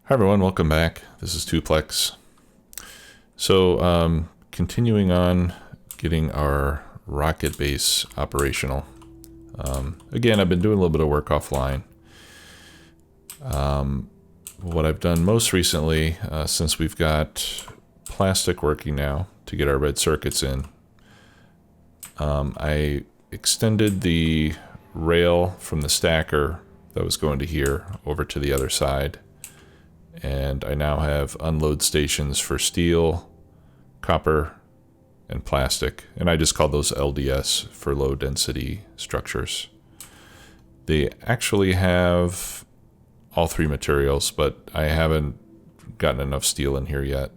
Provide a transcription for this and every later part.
Hi everyone, welcome back. This is Tuplex. So continuing on getting our rocket base operational. Again, I've been doing a little bit of work offline. What I've done most recently, since we've got plastic working now to get our red circuits in, I extended the rail from the stacker that was going to here over to the other side. And I now have unload stations for steel, copper, and plastic. And I just call those LDS for low density structures. They actually have all three materials, but I haven't gotten enough steel in here yet.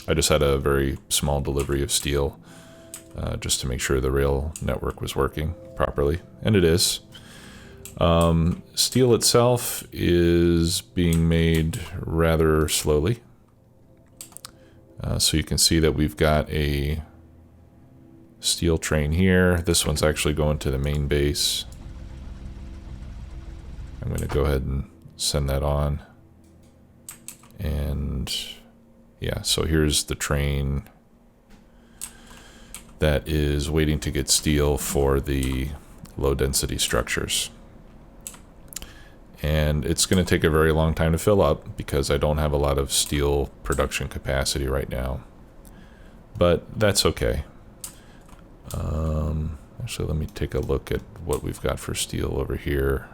I just had a very small delivery of steel just to make sure the rail network was working properly. And it is. Steel itself is being made rather slowly. So you can see that we've got a steel train here. This one's actually going to the main base. I'm going to go ahead and send that on. And yeah, so here's the train that is waiting to get steel for the low density structures. And it's going to take a very long time to fill up because I don't have a lot of steel production capacity right now. But that's okay. Actually, let me take a look at what we've got for steel over here.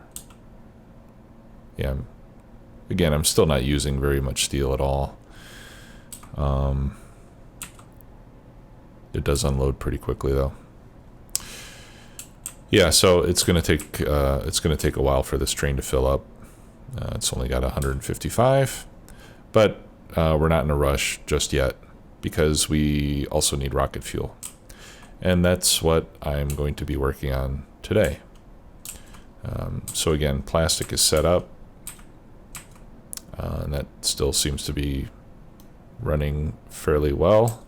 Yeah, again, I'm still not using very much steel at all. It does unload pretty quickly though. Yeah, so it's going to take a while for this train to fill up. It's only got 155, but we're not in a rush just yet because we also need rocket fuel, and that's what I'm going to be working on today. So again, plastic is set up, and that still seems to be running fairly well.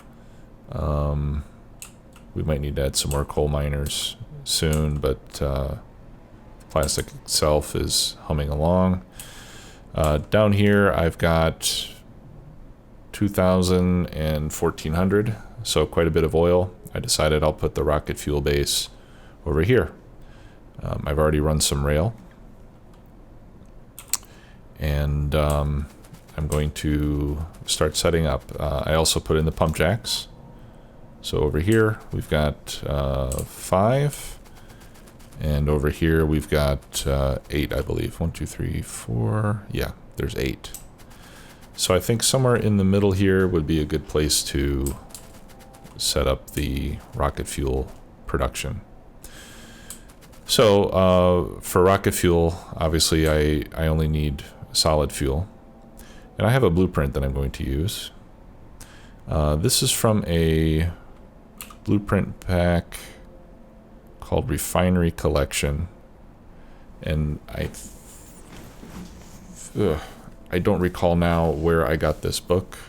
We might need to add some more coal miners soon, but the plastic itself is humming along. Down here I've got 2,000 and 1,400, so quite a bit of oil. I decided I'll put the rocket fuel base over here. I've already run some rail, and I'm going to start setting up. I also put in the pump jacks. So over here we've got 5. And over here we've got 8, I believe. 1, 2, 3, 4. Yeah, there's 8. So I think somewhere in the middle here would be a good place to set up the rocket fuel production. So for rocket fuel, obviously I only need solid fuel. And I have a blueprint that I'm going to use. This is from a blueprint pack called Refinery Collection, and I don't recall now where I got this book,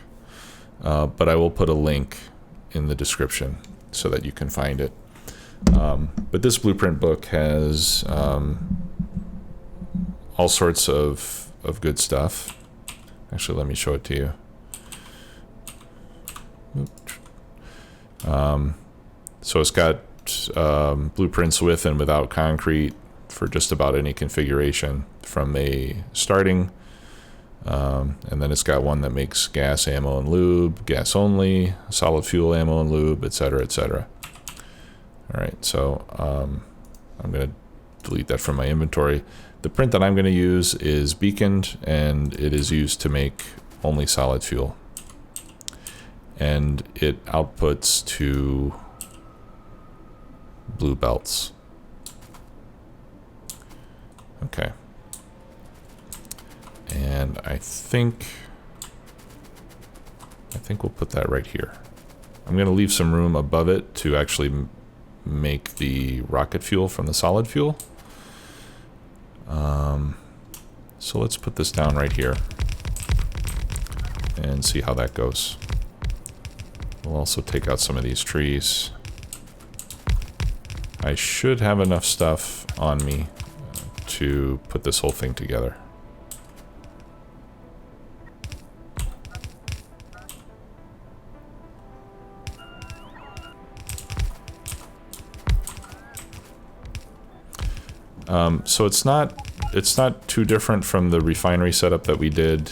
but I will put a link in the description so that you can find it. But this blueprint book has all sorts of good stuff. Actually, let me show it to you. So it's got blueprints with and without concrete for just about any configuration from a starting, and then it's got one that makes gas, ammo, and lube, gas only, solid fuel, ammo, and lube, etc., etc. All right, so I'm going to delete that from my inventory. The print that I'm going to use is beaconed, and it is used to make only solid fuel, and it outputs to blue belts. Okay. And I think we'll put that right here. I'm going to leave some room above it to actually make the rocket fuel from the solid fuel. So let's put this down right here and see how that goes. We'll also take out some of these trees. I should have enough stuff on me to put this whole thing together. So it's not too different from the refinery setup that we did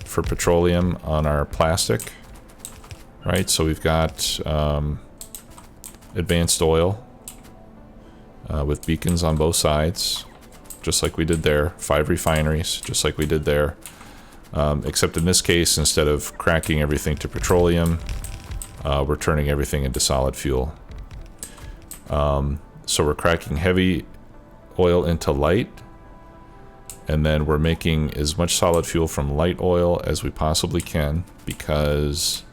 for petroleum on our plastic, right? So we've got advanced oil with beacons on both sides, just like we did there. 5 refineries, just like we did there. Except in this case, instead of cracking everything to petroleum, we're turning everything into solid fuel. So we're cracking heavy oil into light, and then we're making as much solid fuel from light oil as we possibly can, because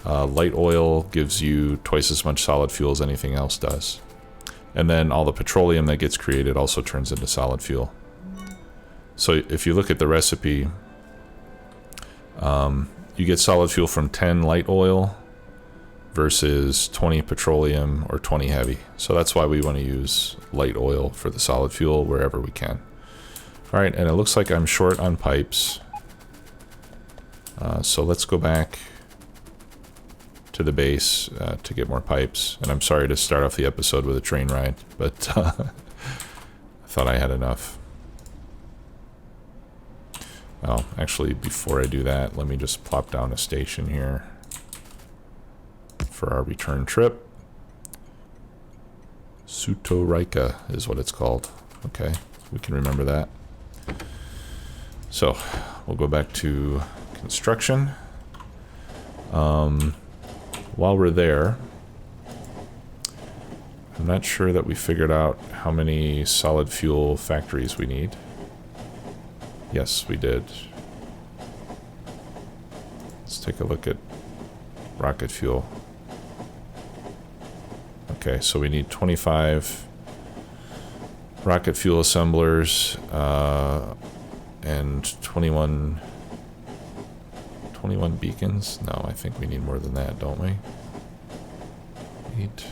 light oil gives you twice as much solid fuel as anything else does. And then all the petroleum that gets created also turns into solid fuel. So if you look at the recipe, you get solid fuel from 10 light oil versus 20 petroleum or 20 heavy. So that's why we want to use light oil for the solid fuel wherever we can. All right, and it looks like I'm short on pipes. So let's go back to the base to get more pipes. And I'm sorry to start off the episode with a train ride, but I thought I had enough. Oh, actually, before I do that, let me just plop down a station here for our return trip. Sutorika is what it's called. Okay, we can remember that. So we'll go back to construction. While we're there, I'm not sure that we figured out how many solid fuel factories we need. Yes, we did. Let's take a look at rocket fuel. Okay, so we need 25 rocket fuel assemblers and 21 beacons. No, I think we need more than that, don't we? 8.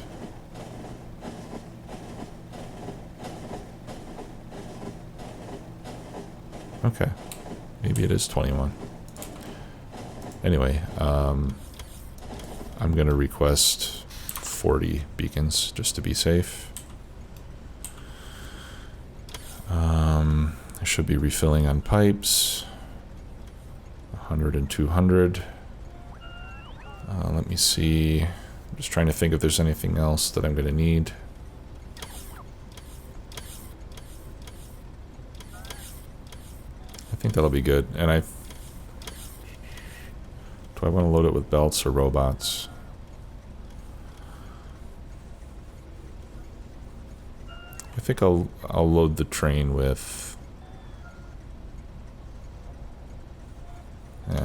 Okay, maybe it is 21. Anyway, I'm going to request 40 beacons just to be safe. I should be refilling on pipes. 100 and 200. Let me see. I'm just trying to think if there's anything else that I'm going to need. I think that'll be good. And do I want to load it with belts or robots? I think I'll load the train with...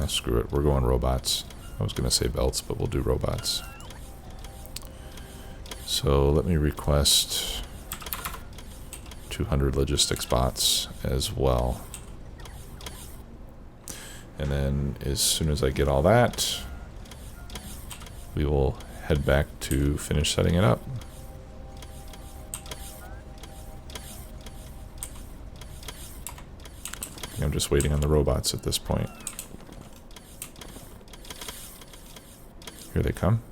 screw it. We're going robots. I was going to say belts, but we'll do robots. So let me request 200 logistics bots as well. And then as soon as I get all that, we will head back to finish setting it up. I'm just waiting on the robots at this point. Here they come.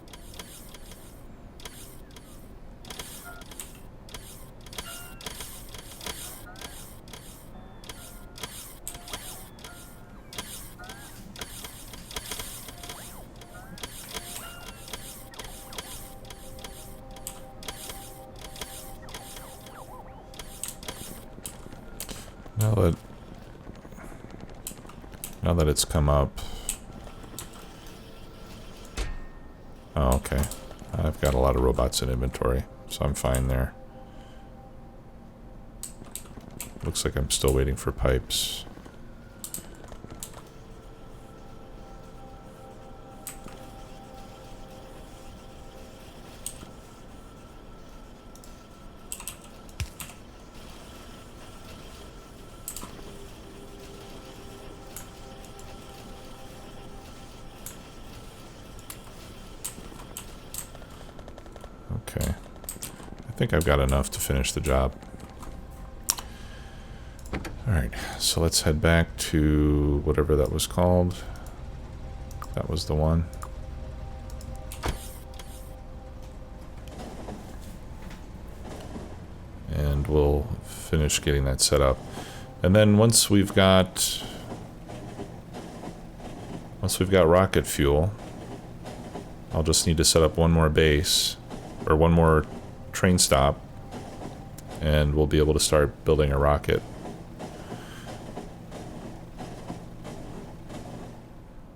Now that it's come up. Oh, okay. I've got a lot of robots in inventory, so I'm fine there. Looks like I'm still waiting for pipes. Okay. I think I've got enough to finish the job. Alright, so let's head back to whatever that was called. That was the one. And we'll finish getting that set up. And then once we've got rocket fuel, I'll just need to set up one more base, or one more train stop, and we'll be able to start building a rocket.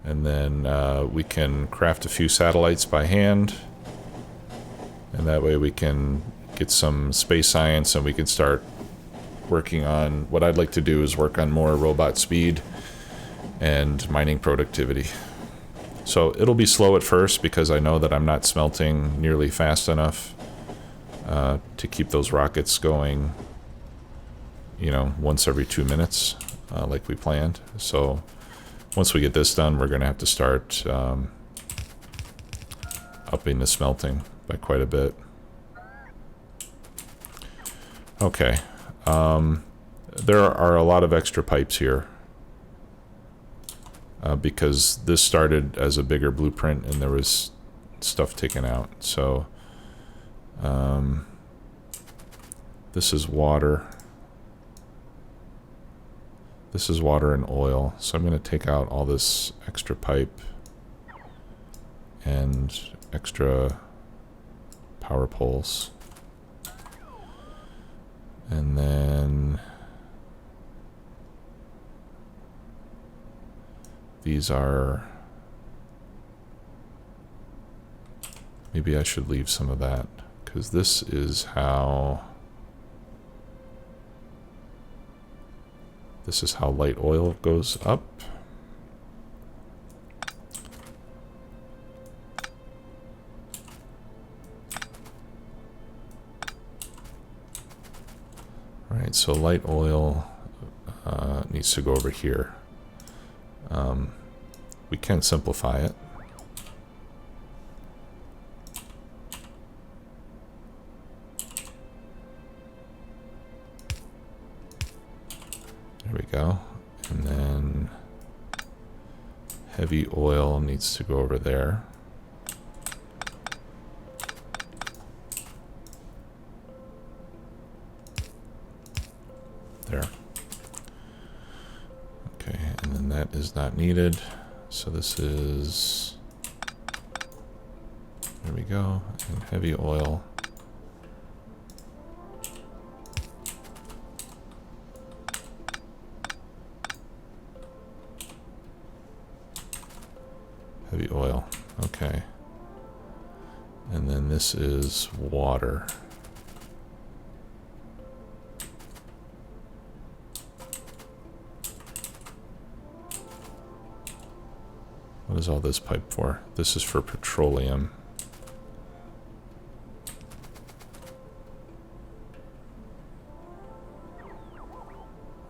And then we can craft a few satellites by hand, and that way we can get some space science, and we can start working on, what I'd like to do is work on more robot speed and mining productivity. So it'll be slow at first because I know that I'm not smelting nearly fast enough to keep those rockets going, you know, once every 2 minutes, like we planned. So once we get this done, we're going to have to start upping the smelting by quite a bit. Okay. There are a lot of extra pipes here because this started as a bigger blueprint and there was stuff taken out. So this is water. This is water and oil. So I'm going to take out all this extra pipe and extra power poles. And then these are, maybe I should leave some of that, because this is how light oil goes up. Alright, so light oil needs to go over here. We can simplify it. There we go. And then heavy oil needs to go over there. There. Okay, and then that is not needed. So this is, there we go, and heavy oil. Heavy oil, okay. And then this is water. What is all this pipe for? This is for petroleum.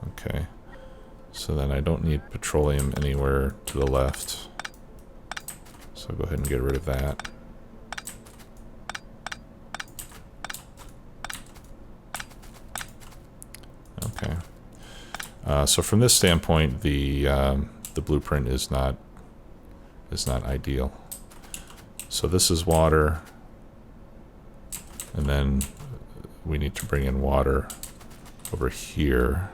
Okay. So then I don't need petroleum anywhere to the left. So I'll go ahead and get rid of that. Okay. So from this standpoint, the blueprint is not ideal. So this is water, and then we need to bring in water over here.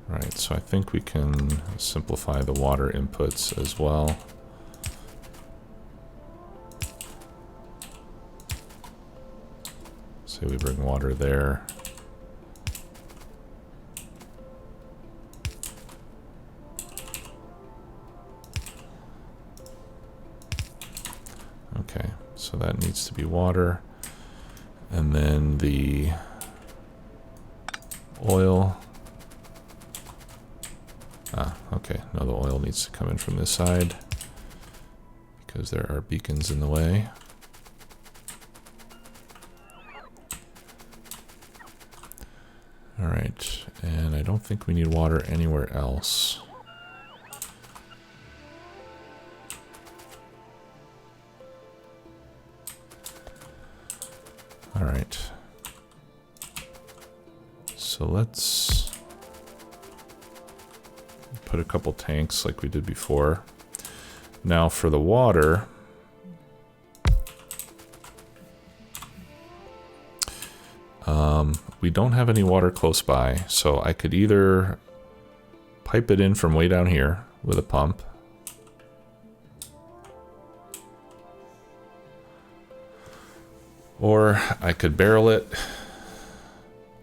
Right, so I think we can simplify the water inputs as well. Say we bring water there. Okay, so that needs to be water. And then the oil. Okay, no, the oil needs to come in from this side because there are beacons in the way. All right, and I don't think we need water anywhere else. All right. So let's put a couple tanks like we did before. Now for the water, we don't have any water close by, so I could either pipe it in from way down here with a pump, or I could barrel it,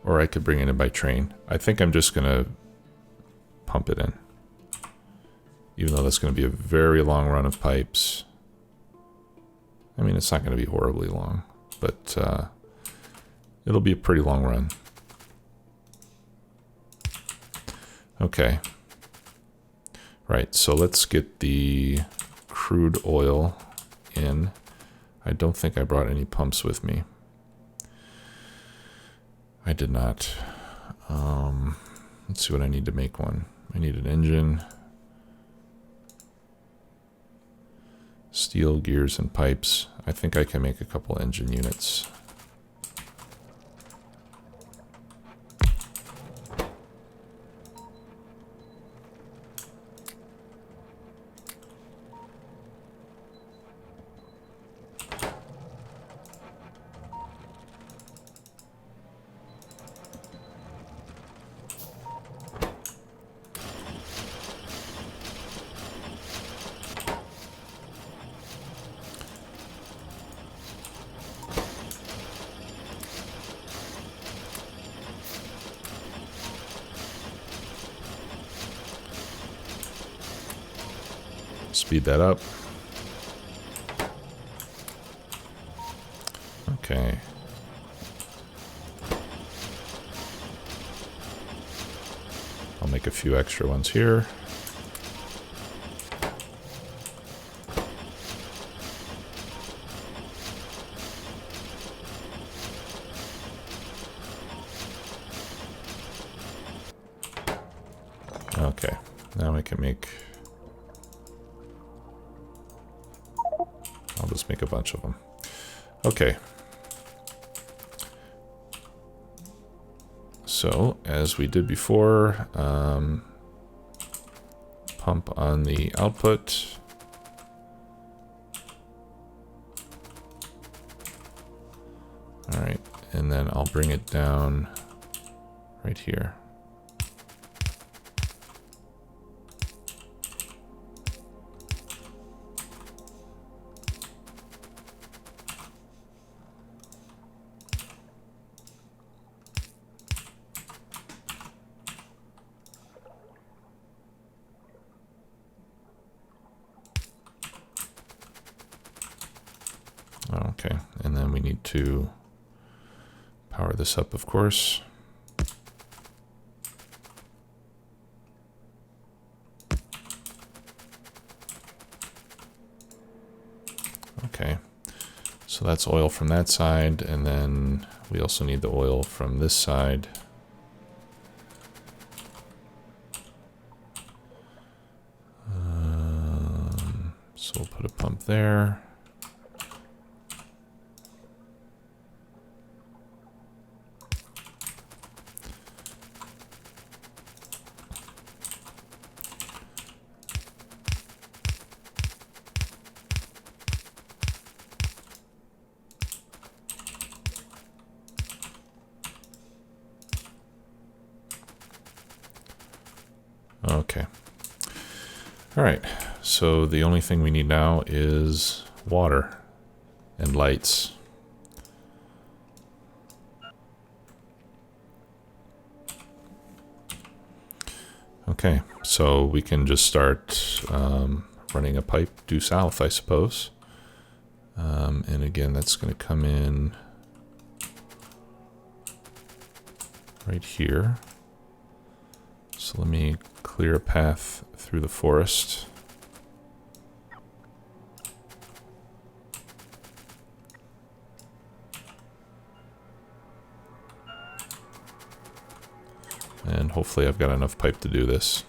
or I could bring it in by train. I think I'm just gonna pump it in, even though that's gonna be a very long run of pipes. I mean, it's not gonna be horribly long, but it'll be a pretty long run. Okay. Right, so let's get the crude oil in. I don't think I brought any pumps with me. I did not. Let's see what I need to make one. I need an engine, steel, gears, and pipes. I think I can make a couple engine units. Speed that up. Okay. I'll make a few extra ones here. Okay, now I can make... I'll just make a bunch of them. Okay. So, as we did before, pump on the output. All right, and then I'll bring it down right here. Okay, and then we need to power this up, of course. Okay, so that's oil from that side, and then we also need the oil from this side. So we'll put a pump there. Okay. All right. So the only thing we need now is water and lights. Okay. So we can just start running a pipe due south, I suppose. And again, that's going to come in right here. So let me clear a path through the forest. And hopefully I've got enough pipe to do this.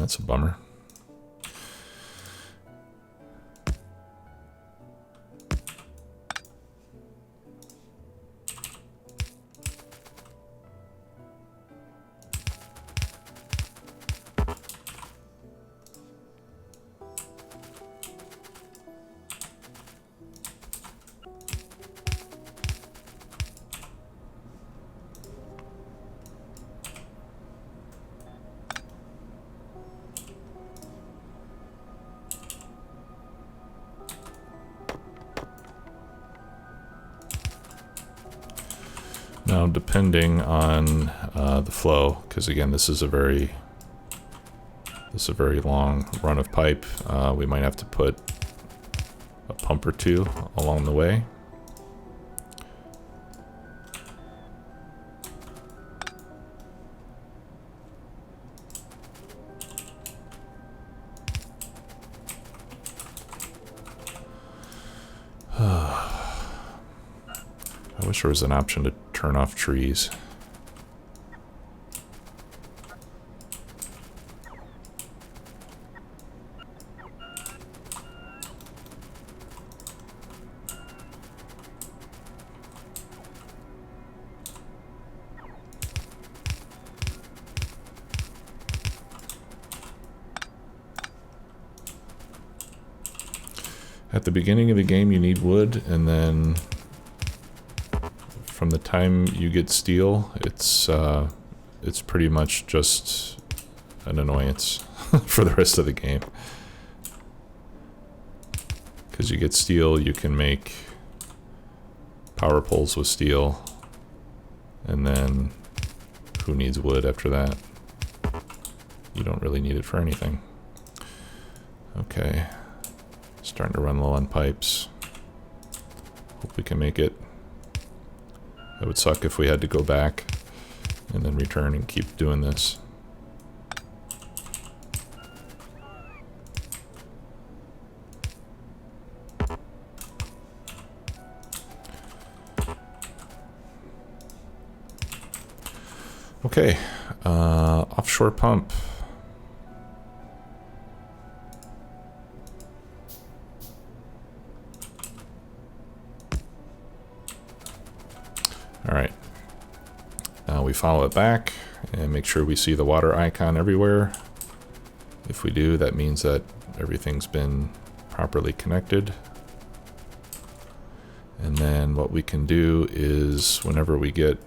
That's a bummer. Now, depending on the flow, because again, this is a very long run of pipe, we might have to put a pump or two along the way. I wish there was an option to turn off trees. At the beginning of the game you need wood, and then from the time you get steel, it's pretty much just an annoyance for the rest of the game. Because you get steel, you can make power poles with steel, and then who needs wood after that? You don't really need it for anything. Okay, starting to run low on pipes. Hope we can make it. It would suck if we had to go back and then return and keep doing this. Okay, offshore pump. All right, now we follow it back and make sure we see the water icon everywhere. If we do, that means that everything's been properly connected. And then what we can do is whenever we get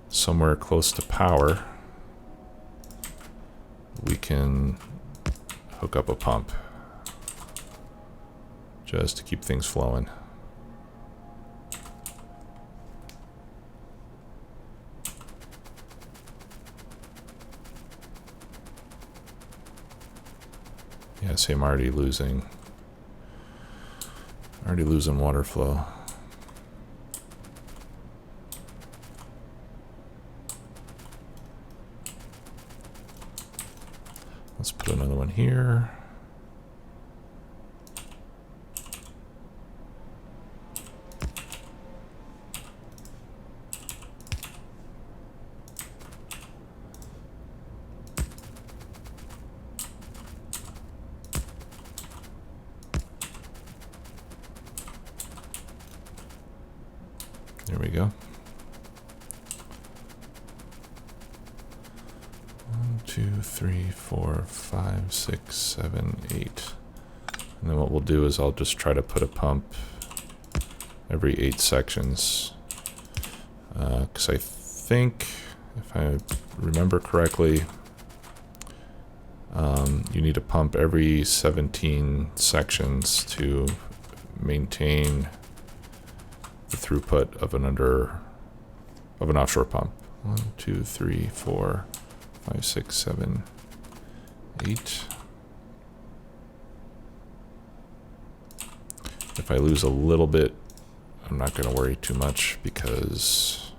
somewhere close to power, we can hook up a pump just to keep things flowing. Yeah, see, I'm already losing water flow. Let's put another one here. There we go. 1, 2, 3, 4, 5, 6, 7, 8. And then what we'll do is I'll just try to put a pump every 8 sections. Because I think, if I remember correctly, you need a pump every 17 sections to maintain the throughput of an offshore pump. 1, 2, 3, 4, 5, 6, 7, 8. If I lose a little bit, I'm not going to worry too much because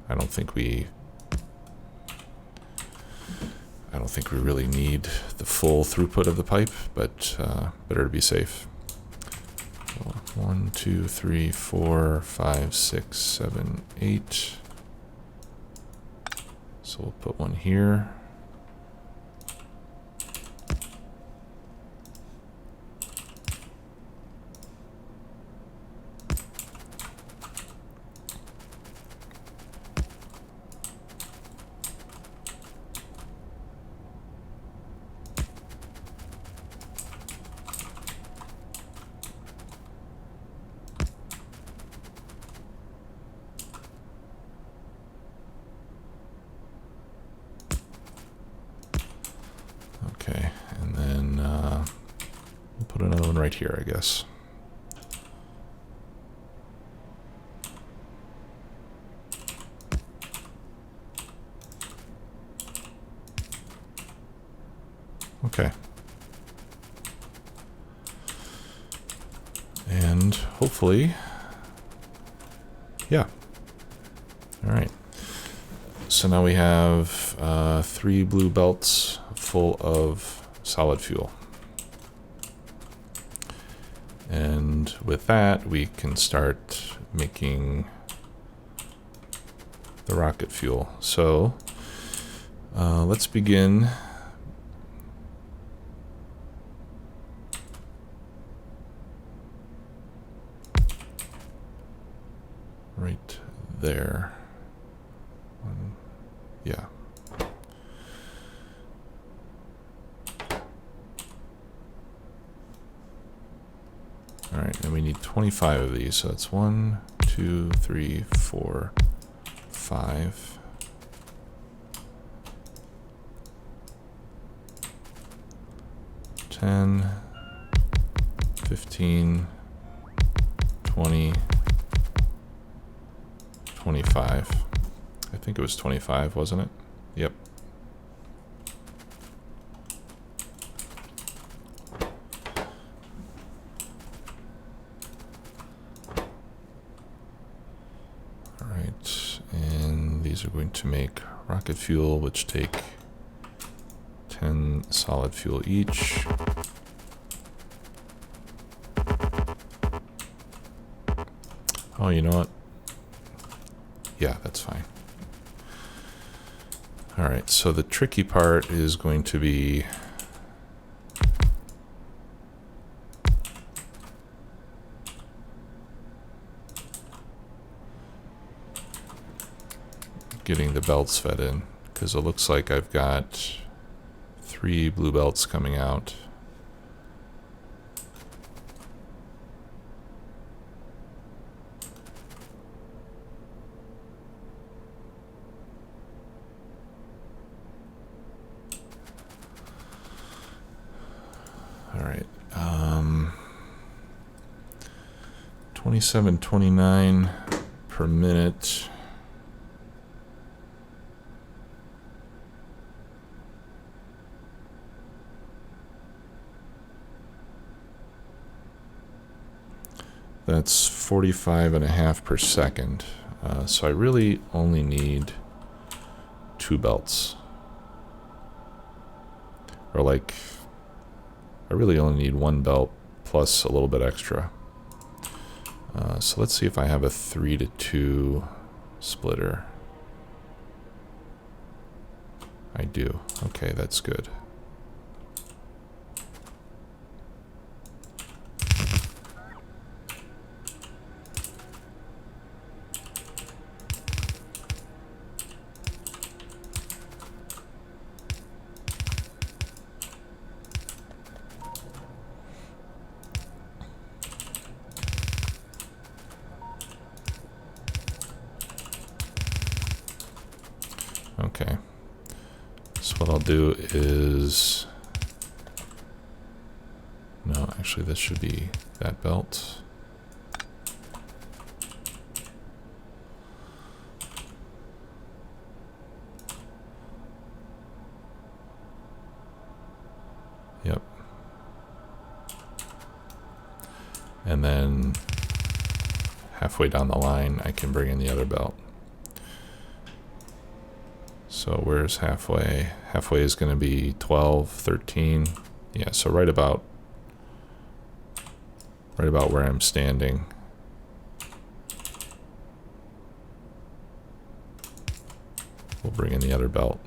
I don't think we really need the full throughput of the pipe, but better to be safe. 1, 2, 3, 4, 5, 6, 7, 8. So we'll put one here. right here, I guess. Okay. And hopefully, yeah. All right. So now we have 3 blue belts full of solid fuel. And with that, we can start making the rocket fuel. So let's begin. Right there. Yeah. All right, and we need 25 of these. So that's 1, 2, 3, 4, 5. $10, $15, $20, $25. I think it was 25, wasn't it? Yep. All right, and these are going to make rocket fuel, which take 10 solid fuel each. Oh, you know what? Yeah, that's fine. All right, so the tricky part is going to be getting the belts fed in, because it looks like I've got 3 blue belts coming out. All right, 2729 per minute. That's 45.5 per second. So I really only need 2 belts. Or like, I really only need 1 belt plus a little bit extra. So let's see if I have a 3-to-2 splitter. I do. Okay, that's good. Okay, so what I'll do is, no, actually this should be that belt. Yep. And then halfway down the line, I can bring in the other belt. So where's halfway? Halfway is going to be 12, 13. Yeah, so right about where I'm standing. We'll bring in the other belt.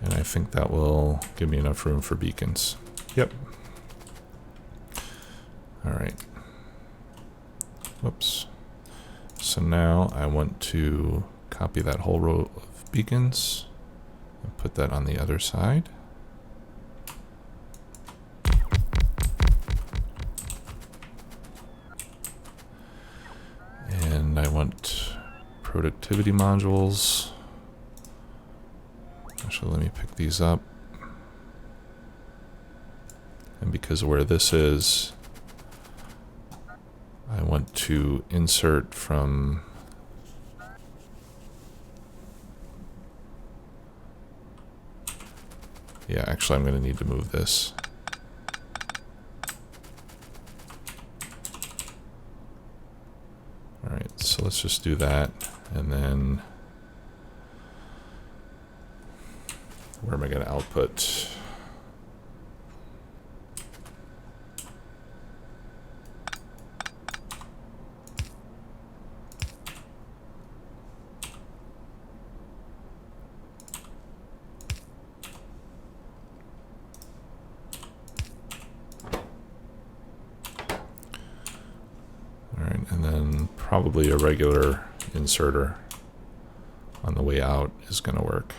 And I think that will give me enough room for beacons. Yep. All right. Whoops. So now I want to copy that whole row of beacons And put that on the other side. And I want productivity modules. Actually, let me pick these up. And because of where this is, I want to insert from yeah, actually I'm going to need to move this. Alright, so let's just do that, and then where am I going to output? And then probably a regular inserter on the way out is going to work.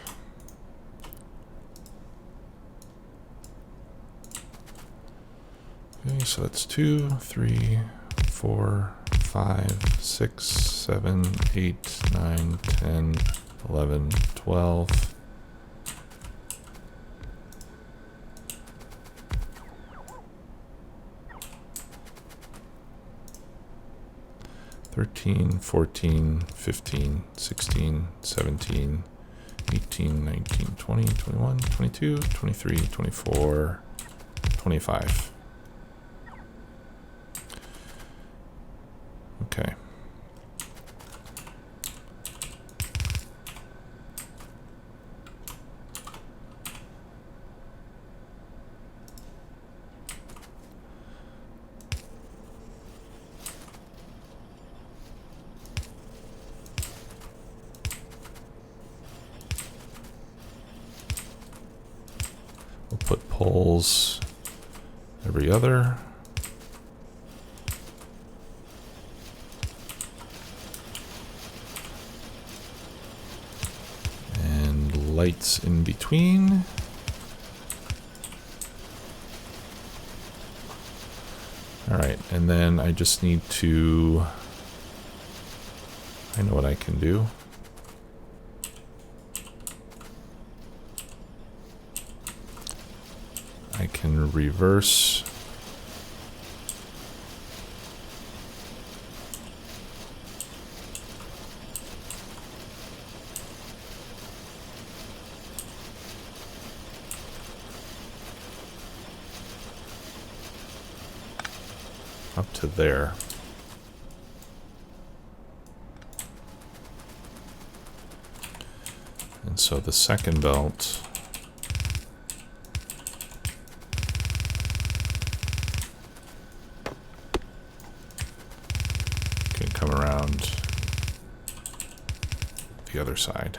Okay, so that's 2, 3, 4, 5, 6, 7, 8, 9, 10, 11, 12. 13, 14, 15, 16, 17, 18, 19, 20, 21, 22, 23, 24, 25. Okay. We'll put poles every other. And lights in between. All right, and then I just need to, I know what I can do. I can reverse up to there. And so the second belt can come around the other side.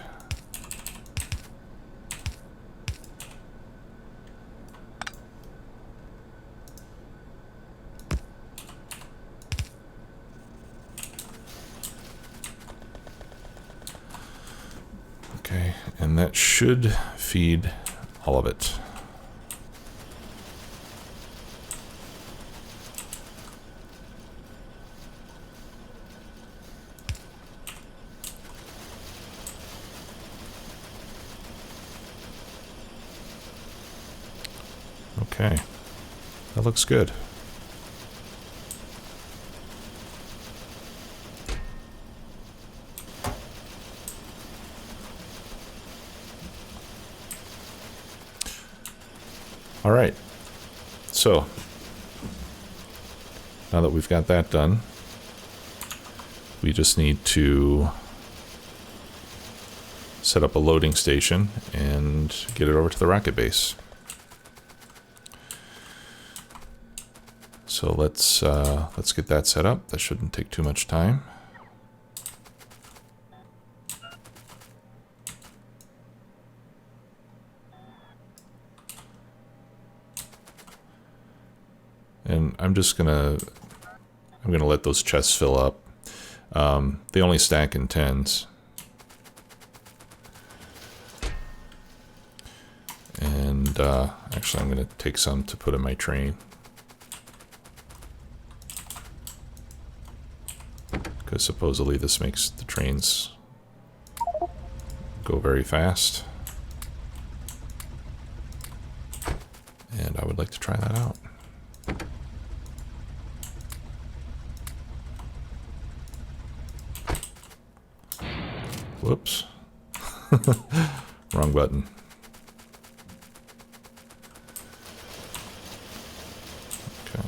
Okay, and that should feed all of it. Okay, that looks good. All right, so now that we've got that done, we just need to set up a loading station and get it over to the rocket base. So let's get that set up. That shouldn't take too much time. And I'm gonna let those chests fill up. They only stack in 10s. actually I'm going to take some to put in my train. Because supposedly this makes the trains go very fast. And I would like to try that out. Whoops. Wrong button. Okay.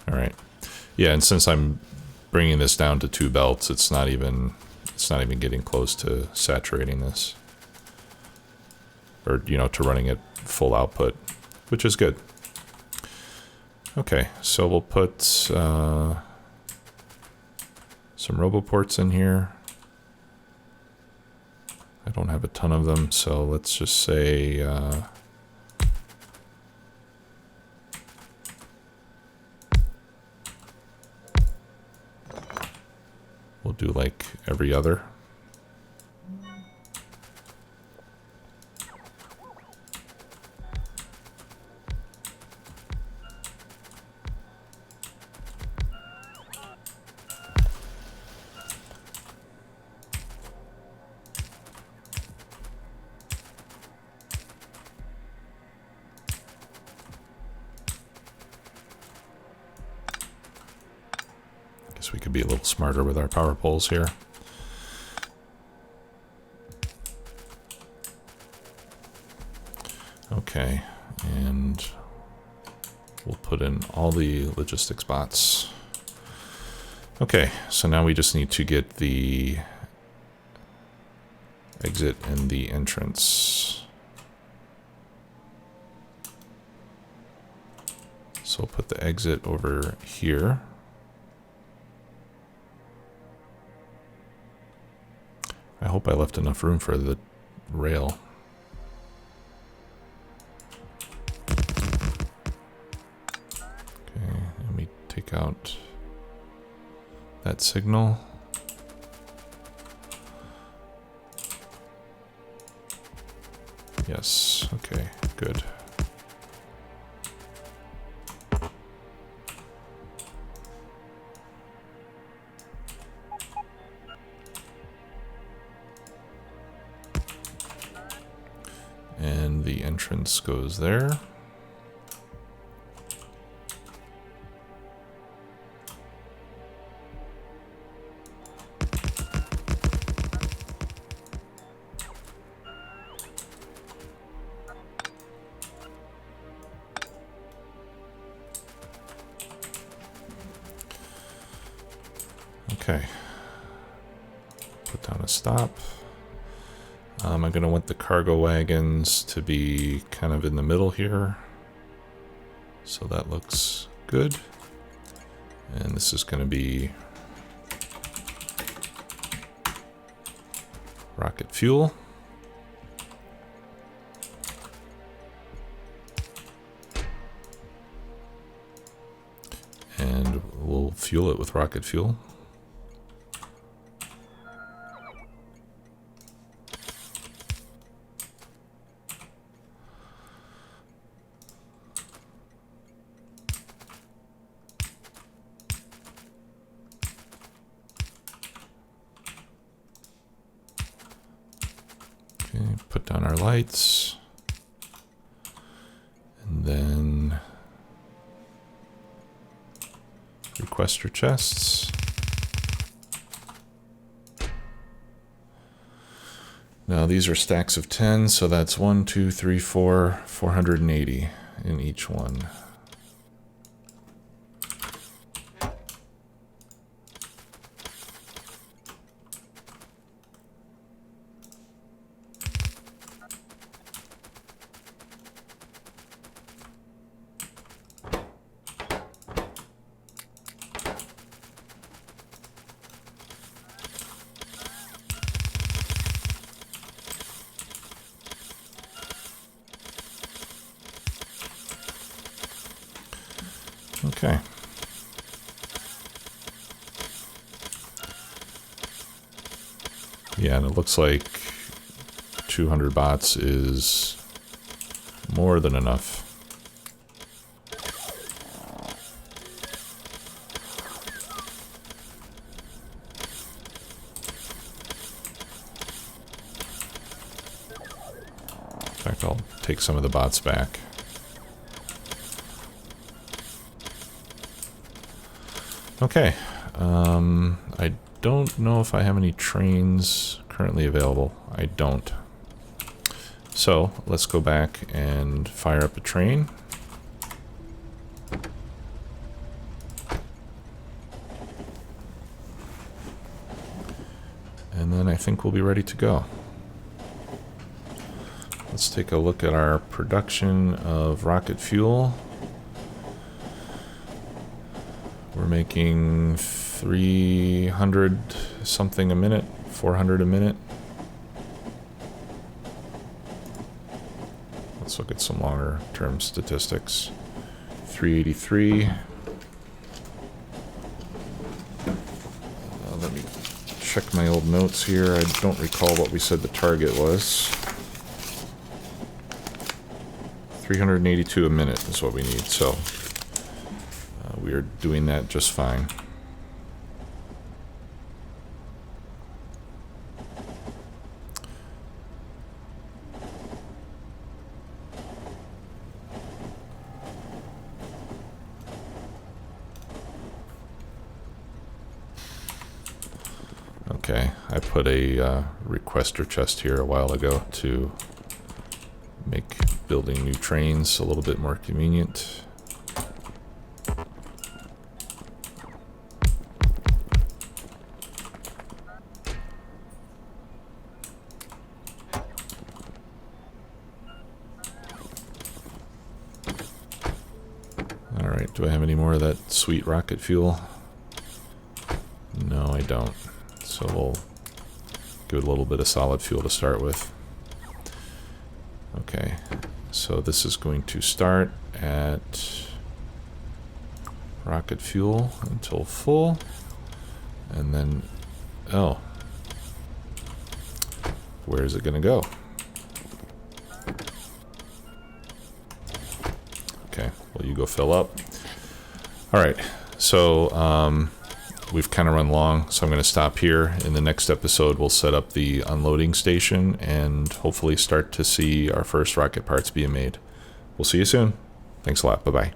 All right. Yeah, and since I'm bringing this down to 2 belts, it's not even getting close to saturating this. Or, you know, to running at full output, which is good. Okay, so we'll put some RoboPorts in here. I don't have a ton of them, so let's just say we'll do like every other. We could be a little smarter with our power poles here. Okay, and we'll put in all the logistics bots. Okay, so now we just need to get the exit and the entrance. So we'll put the exit over here. I hope I left enough room for the rail. Okay, let me take out that signal. Yes, okay, good. And the entrance goes there. Okay. Put down a stop. I'm going to want the cargo wagons to be kind of in the middle here. So that looks good. And this is going to be rocket fuel. And we'll fuel it with rocket fuel. Put down our lights, and then requester chests. Now these are stacks of 10, so that's 1, 2, 3, 4, 480 in each one. Okay. Yeah, and it looks like 200 bots is more than enough. In fact, I'll take some of the bots back. Okay. I don't know if I have any trains currently available. I don't. So let's go back and fire up a train. And then I think we'll be ready to go. Let's take a look at our production of rocket fuel. We're making 300 something a minute, 400 a minute. Let's look at some longer term statistics. 383. Let me check my old notes here. I don't recall what we said the target was. 382 a minute is what we need, so we are doing that just fine. Okay, I put a requester chest here a while ago to make building new trains a little bit more convenient. Alright, do I have any more of that sweet rocket fuel? No, I don't. So we'll give it a little bit of solid fuel to start with. Okay, so this is going to start at rocket fuel until full, and then, oh, where is it going to go? Okay, well, you go fill up. All right, so we've kind of run long, so I'm going to stop here. In the next episode, we'll set up the unloading station and hopefully start to see our first rocket parts being made. We'll see you soon. Thanks a lot. Bye-bye.